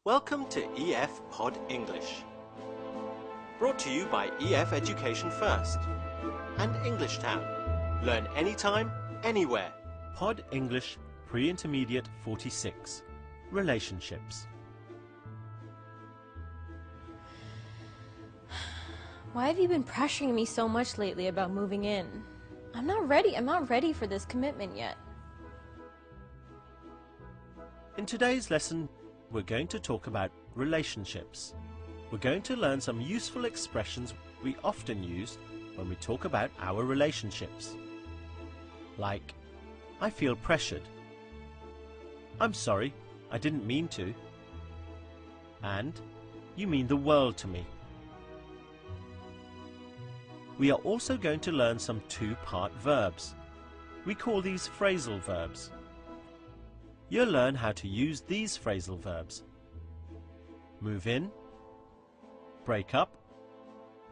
Welcome to EF Pod English. Brought to you by EF Education First and English Town. Learn anytime, anywhere. Pod English Pre-Intermediate 46. Relationships. Why have you been pressuring me so much lately about moving in? I'm not ready for this commitment yet. In today's lesson, we're going to talk about relationships. We're going to learn some useful expressions we often use when we talk about our relationships. Like, I feel pressured. I'm sorry, I didn't mean to. And, you mean the world to me. We are also going to learn some two-part verbs. We call these phrasal verbs. You'll learn how to use these phrasal verbs: move in, break up,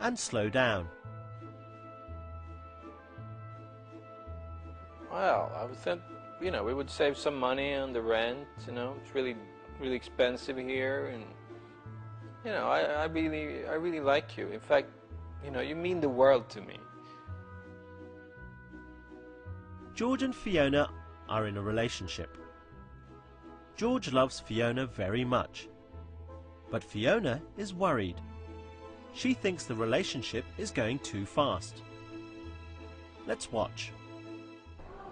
and slow down. Well, I would think, we would save some money on the rent, it's really expensive here, and, I really like you. In fact, you mean the world to me. George and Fiona are in a relationship. George loves Fiona very much, but Fiona is worried. She thinks the relationship is going too fast. Let's watch.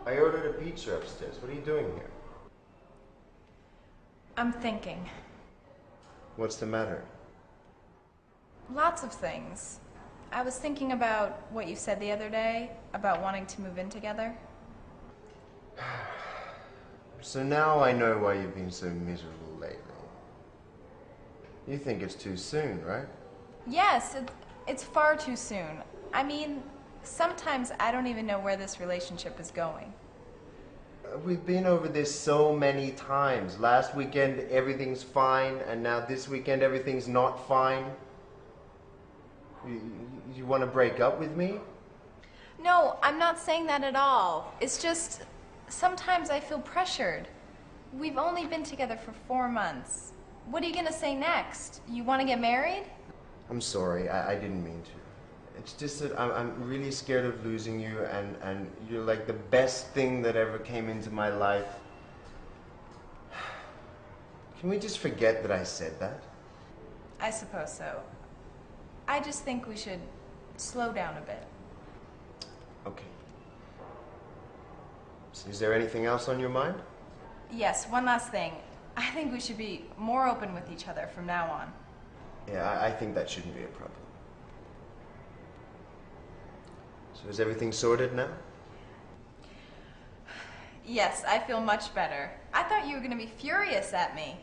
I ordered a pizza upstairs. What are you doing here? I'm thinking. What's the matter? Lots of things. I was thinking about what you said the other day about wanting to move in together. So now I know why you've been so miserable lately. You think it's too soon, right? Yes, it's far too soon. I mean, sometimes I don't even know where this relationship is going. We've been over this so many times. Last weekend everything's fine, and now this weekend everything's not fine. You want to break up with me? No, I'm not saying that at all. It's just, sometimes I feel pressured. We've only been together for 4 months. What are you gonna say next? You want to get married? I'm sorry, I didn't mean to. It's just that I'm really scared of losing you, and you're like the best thing that ever came into my life. Can we just forget that I said that? I suppose so. I just think we should slow down a bit. Okay. So is there anything else on your mind? Yes, one last thing. I think we should be more open with each other from now on. Yeah, I think that shouldn't be a problem. So is everything sorted now? Yes, I feel much better. I thought you were going to be furious at me.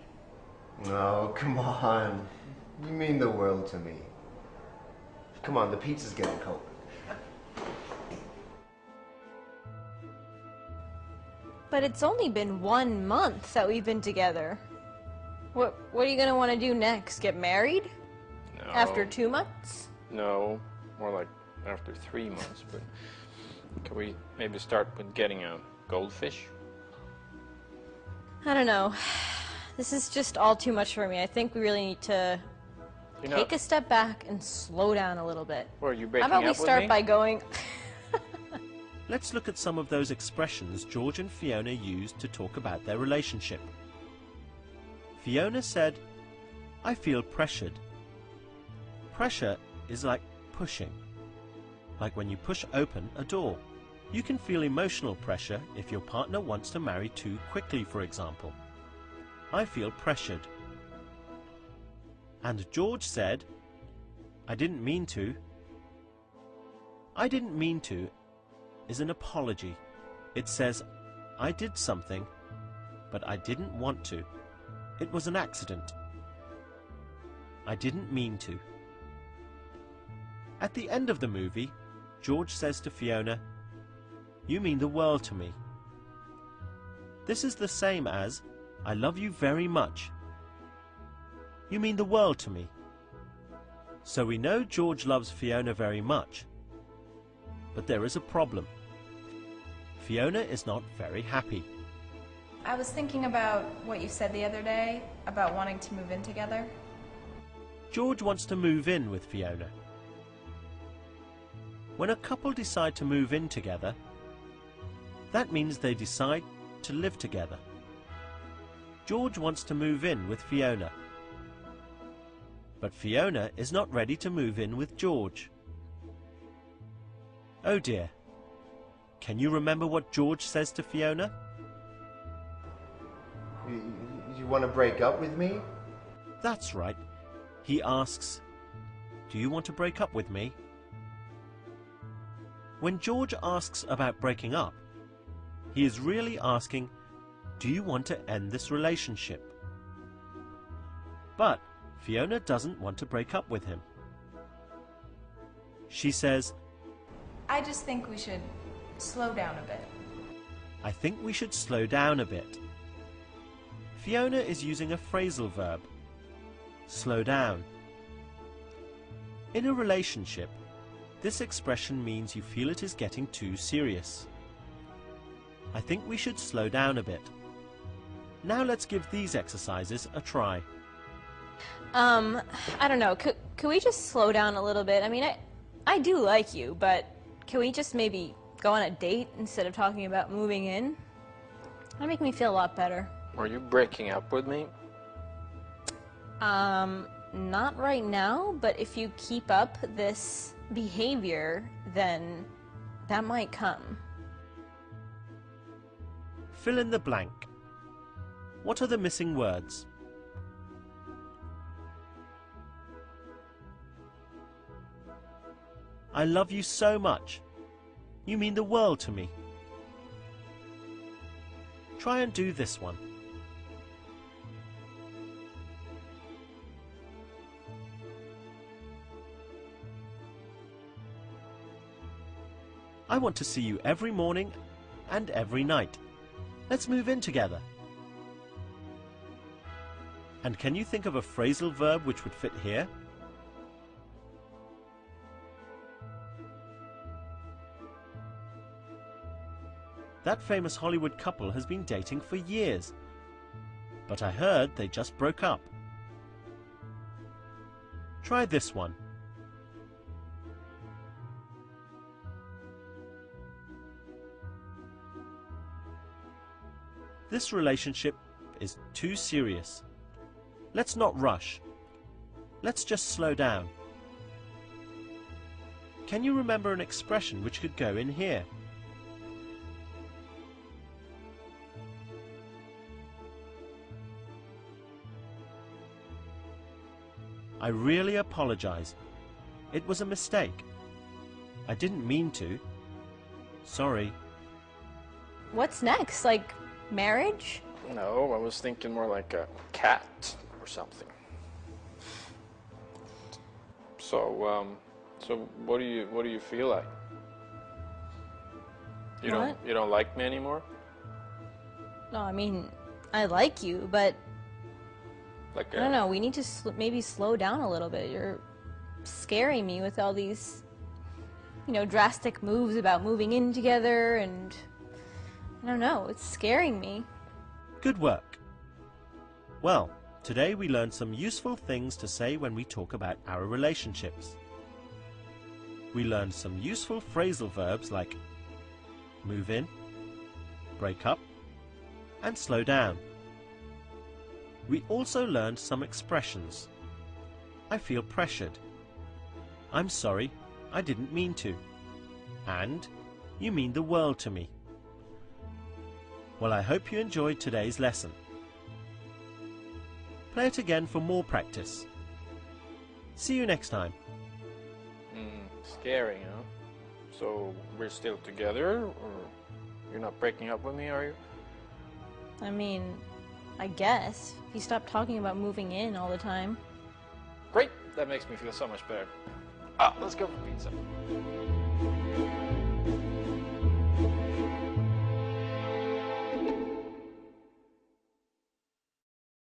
Oh, come on. You mean the world to me. Come on, the pizza's getting cold. But it's only been 1 month that we've been together. What are you going to want to do next? Get married? No. After 2 months? No, more like after 3 months, but can we maybe start with getting a goldfish? I don't know. This is just all too much for me. I think we really need to take a step back and slow down a little bit. Well, are you breaking How about we up with start me? by going... Let's look at some of those expressions George and Fiona used to talk about their relationship. Fiona said, I feel pressured. Pressure is like pushing. Like when you push open a door. You can feel emotional pressure if your partner wants to marry too quickly, for example. I feel pressured. And George said, I didn't mean to. I didn't mean to is an apology. It says, I did something, but I didn't want to. It was an accident. I didn't mean to. At the end of the movie, George says to Fiona, you mean the world to me. This is the same as, I love you very much. You mean the world to me. So we know George loves Fiona very much. But there is a problem. Fiona is not very happy. I was thinking about what you said the other day about wanting to move in together. George wants to move in with Fiona. When a couple decide to move in together, that means they decide to live together. George wants to move in with Fiona. But Fiona is not ready to move in with George. Oh dear. Can you remember what George says to Fiona? You want to break up with me? That's right. He asks, "Do you want to break up with me?" When George asks about breaking up, he is really asking, "Do you want to end this relationship?" But Fiona doesn't want to break up with him. She says, I just think we should slow down a bit. "I think we should slow down a bit." Fiona is using a phrasal verb, slow down. In a relationship, this expression means you feel it is getting too serious. I think we should slow down a bit. Now let's give these exercises a try. I don't know. Could we just slow down a little bit? I mean, I do like you, but can we just maybe go on a date instead of talking about moving in? That'd make me feel a lot better. Are you breaking up with me? Not right now, but if you keep up this behavior, then that might come. Fill in the blank. What are the missing words? I love you so much. You mean the world to me. Try and do this one. I want to see you every morning and every night. Let's move in together. And can you think of a phrasal verb which would fit here? That famous Hollywood couple has been dating for years, but I heard they just broke up. Try this one. This relationship is too serious. Let's not rush. Let's just slow down. Can you remember an expression which could go in here? I really apologize. It was a mistake. I didn't mean to. Sorry. What's next? Like marriage? No, I was thinking more like a cat or something. So, what do you feel like? You don't like me anymore? No, I mean, I like you, but Like I don't know, we need to maybe slow down a little bit. You're scaring me with all these, drastic moves about moving in together, and I don't know, it's scaring me. Good work. Well, today we learned some useful things to say when we talk about our relationships. We learned some useful phrasal verbs like move in, break up, and slow down. We also learned some expressions. I feel pressured. I'm sorry, I didn't mean to. And you mean the world to me. Well, I hope you enjoyed today's lesson. Play it again for more practice. See you next time. Scary, huh? So we're still together, or you're not breaking up with me, are you? I mean, I guess, if you stop talking about moving in all the time. Great, that makes me feel so much better. Let's go for pizza.